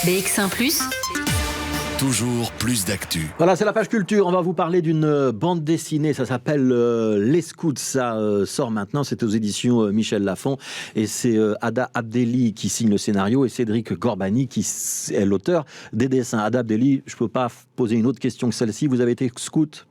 BX1 +. Toujours plus d'actu. Voilà, c'est la page culture. On va vous parler d'une bande dessinée. Ça s'appelle Les Scouts. Ça sort maintenant. C'est aux éditions Michel Lafon. Et c'est Ada Abdelli qui signe le scénario et Cédric Gorbani qui est l'auteur des dessins. Ada Abdelli, je ne peux pas poser une autre question que celle-ci. Vous avez été scout ?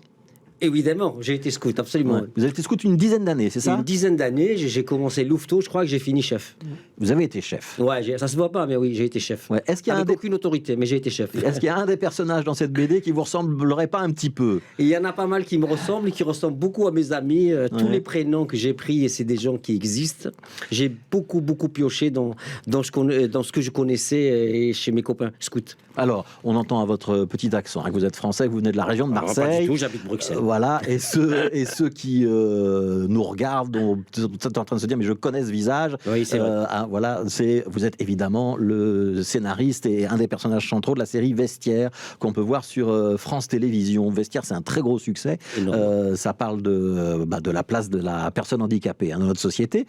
Évidemment, j'ai été scout, absolument. Ouais. Vous avez été scout une dizaine d'années, c'est ça ? Une dizaine d'années, j'ai commencé louveteau, je crois que j'ai fini chef. Vous avez été chef. Ouais, ça se voit pas, mais oui, j'ai été chef. Ouais. Est-ce qu'il y a aucune autorité, mais j'ai été chef. Est-ce qu'il y a un des personnages dans cette BD qui vous ressemblerait pas un petit peu ? Et il y en a pas mal qui me ressemblent et qui ressemblent beaucoup à mes amis. Tous les prénoms que j'ai pris, et c'est des gens qui existent. J'ai beaucoup pioché dans ce que je connaissais et chez mes copains scouts. Alors, on entend à votre petit accent que vous êtes français, que vous venez de la région de Marseille. Pas du tout, j'habite Bruxelles. Voilà, et ceux qui nous regardent sont en train de se dire mais je connais ce visage. Oui, c'est vrai. Voilà, vous êtes évidemment le scénariste et un des personnages centraux de la série Vestiaire qu'on peut voir sur France Télévisions. Vestiaire, c'est un très gros succès. Ça parle de la place de la personne handicapée dans notre société.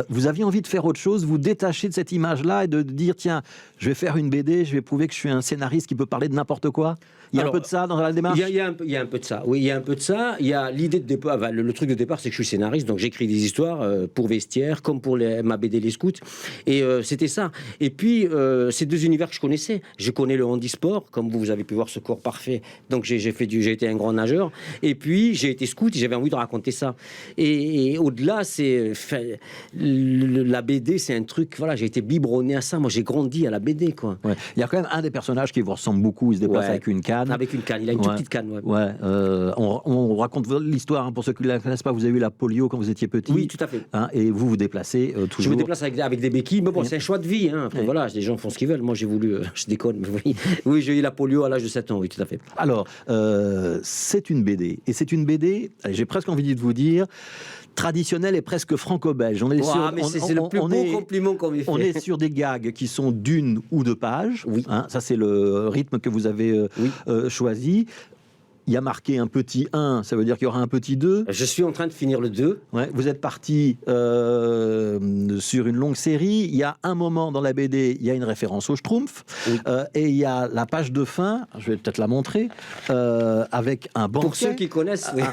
Vous aviez envie de faire autre chose, vous détacher de cette image-là et de dire tiens, je vais faire une BD, je vais prouver que je suis un scénariste qui peut parler de n'importe quoi. Il y a un peu de ça dans la démarche. Il y a un peu de ça. Oui, il y a un peu de ça. Il y a l'idée de départ. Le truc de départ, c'est que je suis scénariste, donc j'écris des histoires pour Vestiaire, comme pour ma BD Les Scouts. Et c'était ça. Et puis, c'est deux univers que je connaissais. Je connais le handisport, comme vous avez pu voir ce corps parfait. Donc j'ai été un grand nageur. Et puis j'ai été scout et j'avais envie de raconter ça. Et au-delà, la BD, c'est un truc. Voilà, j'ai été biberonné à ça. Moi, j'ai grandi à la BD, quoi. Ouais. Il y a quand même un des personnages qui vous ressemble beaucoup. Il se déplace avec une canne. Avec une canne, il a une toute petite canne. On raconte l'histoire, pour ceux qui ne la connaissent pas. Vous avez eu la polio quand vous étiez petit. Oui, tout à fait. Et vous vous déplacez toujours. Je me déplace avec des béquilles, mais bon, c'est un choix de vie. Après, voilà, les gens font ce qu'ils veulent. Moi, j'ai voulu, je déconne, mais oui, j'ai eu la polio à l'âge de 7 ans, oui, tout à fait. Alors, c'est une BD. Et c'est une BD, j'ai presque envie de vous dire, traditionnelle et presque franco-belge. C'est le plus beau compliment qu'on m'ait fait. On est sur des gags qui sont d'une ou deux pages. Oui. Ça, c'est le rythme que vous avez choisi. Il y a marqué un petit 1, ça veut dire qu'il y aura un petit 2. Je suis en train de finir le 2. Ouais, vous êtes parti sur une longue série. Il y a un moment dans la BD, il y a une référence au Schtroumpf. Oui. Et il y a la page de fin, je vais peut-être la montrer, avec un banquet. Pour ceux qui connaissent, oui.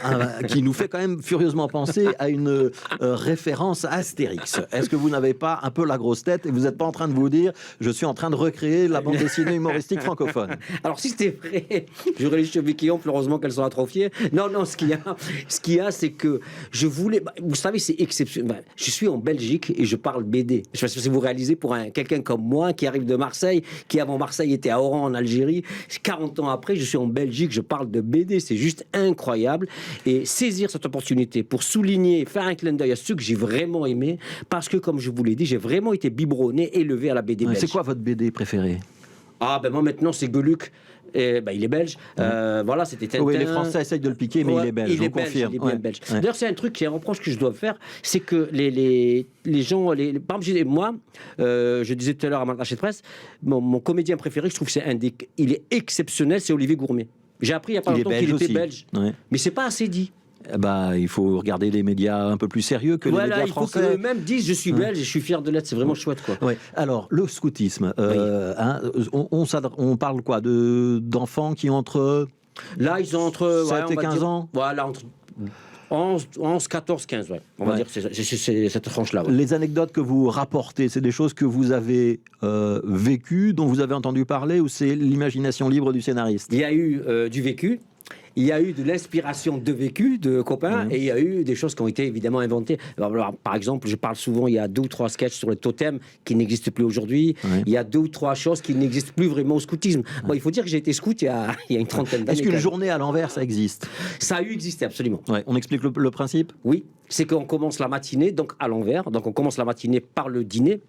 Qui nous fait quand même furieusement penser à une référence à Astérix. Est-ce que vous n'avez pas un peu la grosse tête et vous n'êtes pas en train de vous dire je suis en train de recréer la bande dessinée humoristique francophone ? Alors si c'était vrai, j'aurais les cheveux qui ont heureusement qu'elles sont atrophiées. Non, ce qu'il y a, c'est que je voulais... Vous savez, c'est exceptionnel. Je suis en Belgique et je parle BD. Je ne sais pas si vous réalisez, pour quelqu'un comme moi qui arrive de Marseille, qui avant Marseille était à Oran en Algérie, 40 ans après, je suis en Belgique, je parle de BD. C'est juste incroyable. Et saisir cette opportunité pour souligner, faire un clin d'œil à ceux que j'ai vraiment aimé, parce que, comme je vous l'ai dit, j'ai vraiment été biberonné, élevé à la BD belge. C'est quoi votre BD préférée ? Moi maintenant c'est Gueuluc. Il est belge. Voilà, c'était Tintin. Oui, les Français essayent de le piquer, mais il est belge. Il est bien belge. D'ailleurs, c'est un truc, c'est un reproche que je dois faire, c'est que les gens, par exemple, moi, je disais tout à l'heure à mon attaché de presse, mon comédien préféré, je trouve que il est exceptionnel, c'est Olivier Gourmet. J'ai appris il y a pas longtemps qu'il était belge, mais c'est pas assez dit. Il faut regarder les médias un peu plus sérieux que les médias français. Il faut qu'eux-mêmes disent je suis belge et je suis fier de l'être, c'est vraiment chouette, quoi. Ouais. Alors, le scoutisme, on parle quoi d'enfants qui ont entre... Là, ils ont entre 7 et 15 ans. Voilà, entre 11, 14, 15, on va dire c'est cette tranche-là. Ouais. Les anecdotes que vous rapportez, c'est des choses que vous avez vécues, dont vous avez entendu parler, ou c'est l'imagination libre du scénariste ? Il y a eu du vécu. Il y a eu de l'inspiration de vécu de copains et il y a eu des choses qui ont été évidemment inventées. Alors, par exemple, je parle souvent, il y a 2 ou 3 sketchs sur le totem qui n'existent plus aujourd'hui. Il y a 2 ou 3 choses qui n'existent plus vraiment au scoutisme. Il faut dire que j'ai été scout il y a une trentaine d'années. Est-ce qu'une journée à l'envers, ça existe ? Ça a eu existé, absolument. Ouais. On explique le principe ? Oui, c'est qu'on commence la matinée donc à l'envers. Donc on commence la matinée par le dîner.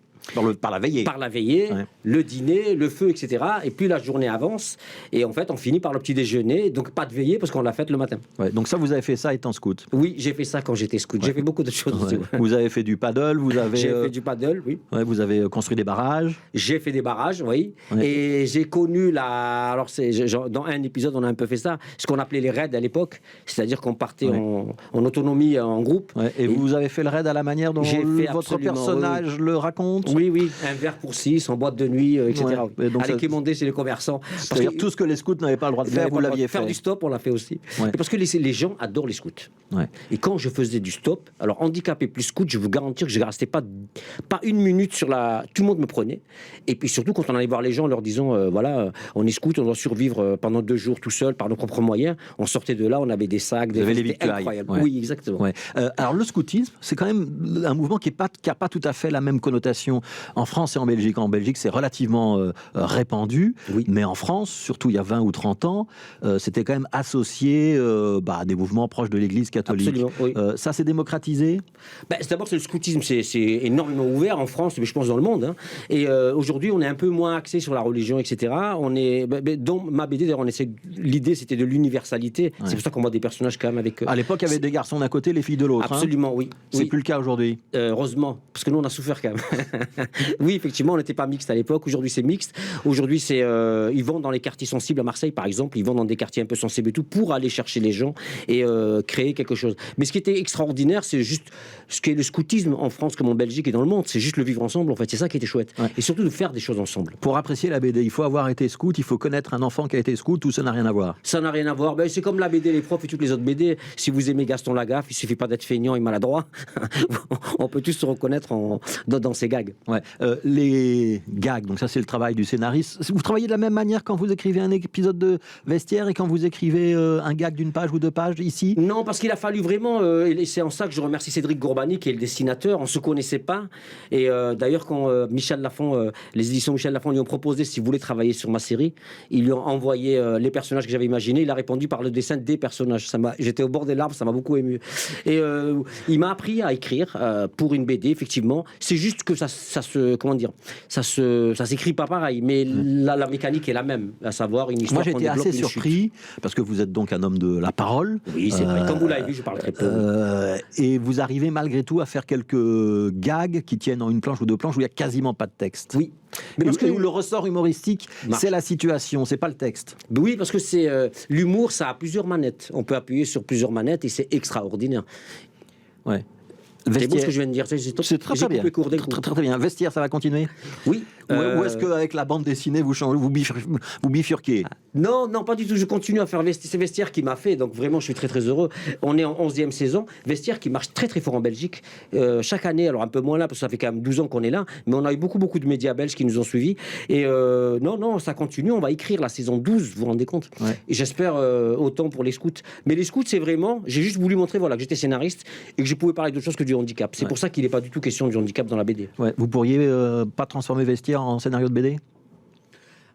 Par la veillée. Par la veillée, le dîner, le feu, etc. Et puis la journée avance. Et en fait, on finit par le petit déjeuner. Donc pas de veillée parce qu'on l'a faite le matin. Ouais, donc ça, vous avez fait ça étant scout ? Oui, j'ai fait ça quand j'étais scout. J'ai fait beaucoup de choses aussi. Vous avez fait du paddle, J'ai fait du paddle, oui. Vous avez construit des barrages ? J'ai fait des barrages, oui. Et j'ai connu alors dans un épisode, on a un peu fait ça, ce qu'on appelait les raids à l'époque. C'est-à-dire qu'on partait en autonomie, en groupe. Et vous avez fait le raid à la manière dont votre personnage le raconte ? Oui, oui, un verre pour 6, en boîte de nuit, etc. Ouais, donc Aller ça- quémander chez les commerçants. C'est-à-dire tout ce que les scouts n'avaient pas le droit de faire, vous l'aviez fait. Faire du stop, on l'a fait aussi. Ouais. Et parce que les gens adorent les scouts. Ouais. Et quand je faisais du stop, alors handicapé plus scout, je vous garantis que je ne restais pas une minute sur la... Tout le monde me prenait. Et puis surtout, quand on allait voir les gens en leur disant, voilà, on est scout, on doit survivre pendant 2 jours tout seul, par nos propres moyens, on sortait de là, on avait des sacs, des avez les c'était victuailles. incroyable. Ouais. Oui, exactement. Ouais. Alors le scoutisme, c'est quand même un mouvement qui n'a pas tout à fait la même connotation en France et en Belgique. En Belgique, c'est relativement répandu, Oui. mais en France, surtout il y a 20 ou 30 ans, c'était quand même associé à des mouvements proches de l'Église catholique. Absolument, oui. Ça s'est démocratisé. D'abord, c'est le scoutisme, c'est énormément ouvert en France, mais je pense dans le monde. Hein. Et aujourd'hui, on est un peu moins axé sur la religion, etc. On est, dans ma BD, d'ailleurs, l'idée, c'était de l'universalité. Ouais. C'est pour ça qu'on voit des personnages quand même avec. À l'époque, il y avait des garçons d'un côté, les filles de l'autre. Absolument, oui. C'est Oui. plus le cas aujourd'hui. Heureusement, parce que nous on a souffert quand même. Oui, effectivement, on n'était pas mixte à l'époque. Aujourd'hui, c'est mixte. Aujourd'hui, ils vont dans les quartiers sensibles à Marseille, par exemple. Ils vont dans des quartiers un peu sensibles et tout pour aller chercher les gens et créer quelque chose. Mais ce qui était extraordinaire, c'est juste ce qu'est le scoutisme en France comme en Belgique et dans le monde. C'est juste le vivre ensemble. En fait, c'est ça qui était chouette. Ouais. Et surtout de faire des choses ensemble. Pour apprécier la BD, il faut avoir été scout, il faut connaître un enfant qui a été scout, ou ça n'a rien à voir. Ça n'a rien à voir. C'est comme la BD, les profs et toutes les autres BD. Si vous aimez Gaston Lagaffe, il suffit pas d'être feignant et maladroit. On peut tous se reconnaître dans ces gags. Ouais. Les gags, donc ça c'est le travail du scénariste. Vous travaillez de la même manière quand vous écrivez un épisode de Vestiaire et quand vous écrivez un gag d'une page ou 2 pages ici? Non, parce qu'il a fallu vraiment, et c'est en ça que je remercie Cédric Gourbani, qui est le dessinateur. On ne se connaissait pas. Et d'ailleurs, quand Michel Lafon, les éditions Michel Lafon lui ont proposé s'il voulait travailler sur ma série, ils lui ont envoyé les personnages que j'avais imaginés. Il a répondu par le dessin des personnages. J'étais au bord des larmes, ça m'a beaucoup ému. Et il m'a appris à écrire pour une BD, effectivement. C'est juste que ça s'écrit pas pareil, mais la mécanique est la même, à savoir une histoire. Moi j'étais qu'on développe, assez une surpris, parce que vous êtes donc un homme de la parole. Oui, c'est vrai. Comme vous l'avez vu, je parle très peu. Et vous arrivez malgré tout à faire quelques gags qui tiennent en une planche ou 2 planches où il n'y a quasiment pas de texte. Oui. Mais parce que où le ressort humoristique, Marche. c'est la situation, c'est pas le texte. Oui, parce que c'est l'humour, ça a plusieurs manettes. On peut appuyer sur plusieurs manettes et c'est extraordinaire. Ouais. C'est beau ce que je viens de dire. C'est très j'ai bien. coupé court d'un coup. Très bien. Vestiaire, ça va continuer. Oui. Ou est-ce qu'avec la bande dessinée, vous changez, vous bifurquez? Non, pas du tout. Je continue à faire Vestiaire. C'est Vestiaire qui m'a fait. Donc vraiment, je suis très très heureux. On est en 11e saison. Vestiaire qui marche très très fort en Belgique. Chaque année, alors un peu moins là, parce que ça fait quand même 12 ans qu'on est là. Mais on a eu beaucoup de médias belges qui nous ont suivis. Et non, ça continue. On va écrire la saison 12, vous vous rendez compte? Ouais. Et j'espère autant pour les scouts. Mais les scouts, c'est vraiment... J'ai juste voulu montrer que j'étais scénariste et que je pouvais parler d'autre chose que du handicap. C'est pour ça qu'il n'est pas du tout question du handicap dans la BD. Ouais. Vous pourriez pas transformer Vestiaire en scénario de BD?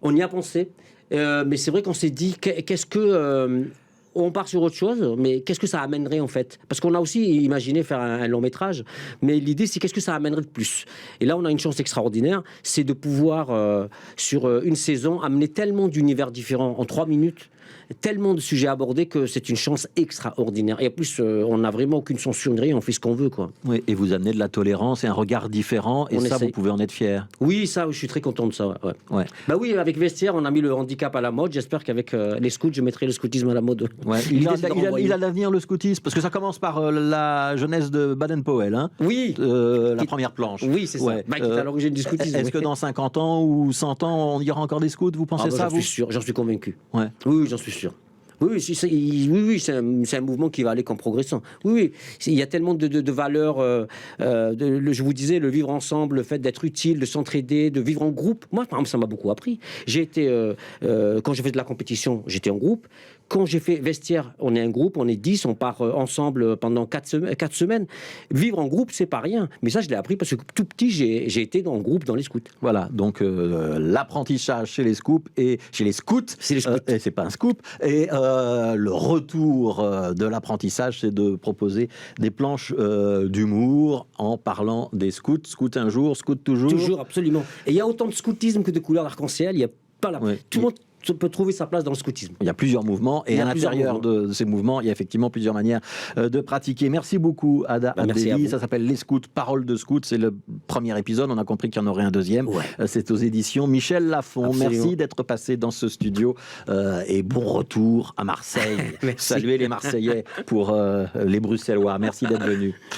On y a pensé, mais c'est vrai qu'on s'est dit qu'est-ce que on part sur autre chose, mais qu'est-ce que ça amènerait en fait? Parce qu'on a aussi imaginé faire un long métrage, mais l'idée c'est qu'est-ce que ça amènerait de plus? Et là on a une chance extraordinaire, c'est de pouvoir sur une saison amener tellement d'univers différents en 3 minutes. Tellement de sujets abordés que c'est une chance extraordinaire. Et en plus, on n'a vraiment aucune censure, ni rien, on fait ce qu'on veut, quoi. Oui, et vous amenez de la tolérance et un regard différent, et On ça, essaye. vous pouvez en être fier. Oui, ça, je suis très content de ça. Ouais. Ouais. Bah oui, avec Vestiaire, on a mis le handicap à la mode. J'espère qu'avec les scouts, je mettrai le scoutisme à la mode. Ouais. L'idée, c'est de renvoyer. Il a de l'avenir, le scoutisme, parce que ça commence par la jeunesse de Baden-Powell, hein, Oui, la première planche. oui, c'est ça. Ouais. Bah, qui est à l'origine du scoutisme. Est-ce que dans 50 ans ou 100 ans, on y aura encore des scouts? Vous pensez ça, J'en vous? suis sûr, j'en suis convaincu. Ouais. Oui, j'en suis sûr. Oui, c'est un mouvement qui va aller qu'en progressant. Oui, il y a tellement de valeurs. Je vous disais, le vivre ensemble, le fait d'être utile, de s'entraider, de vivre en groupe. Moi, par exemple, ça m'a beaucoup appris. J'ai été, quand je faisais de la compétition, j'étais en groupe. Quand j'ai fait Vestiaire, on est un groupe, on est 10, on part ensemble pendant 4 semaines. Vivre en groupe, c'est pas rien. Mais ça, je l'ai appris parce que tout petit, j'ai été dans le groupe dans les scouts. Voilà, donc l'apprentissage chez les scouts et chez les scouts, C'est les scouts. et c'est pas un scoop, et le retour de l'apprentissage, c'est de proposer des planches d'humour en parlant des scouts. Scout un jour, scout toujours. Toujours, absolument. Et il y a autant de scoutisme que de couleurs d'arc-en-ciel. Il y a pas la... Ouais. Tout le monde peut trouver sa place dans le scoutisme. Il y a plusieurs mouvements et Il y à a plusieurs l'intérieur de ces mouvements, il y a effectivement plusieurs manières de pratiquer. Merci beaucoup, Ada Merci à Abdelli. vous. Ça s'appelle Les Scouts, Paroles de Scouts. C'est le premier épisode. On a compris qu'il y en aurait un deuxième. Ouais. C'est aux éditions Michel Lafon. Absolument. Merci d'être passé dans ce studio et bon retour à Marseille. Merci. Saluez les Marseillais pour les Bruxellois. Merci d'être venu.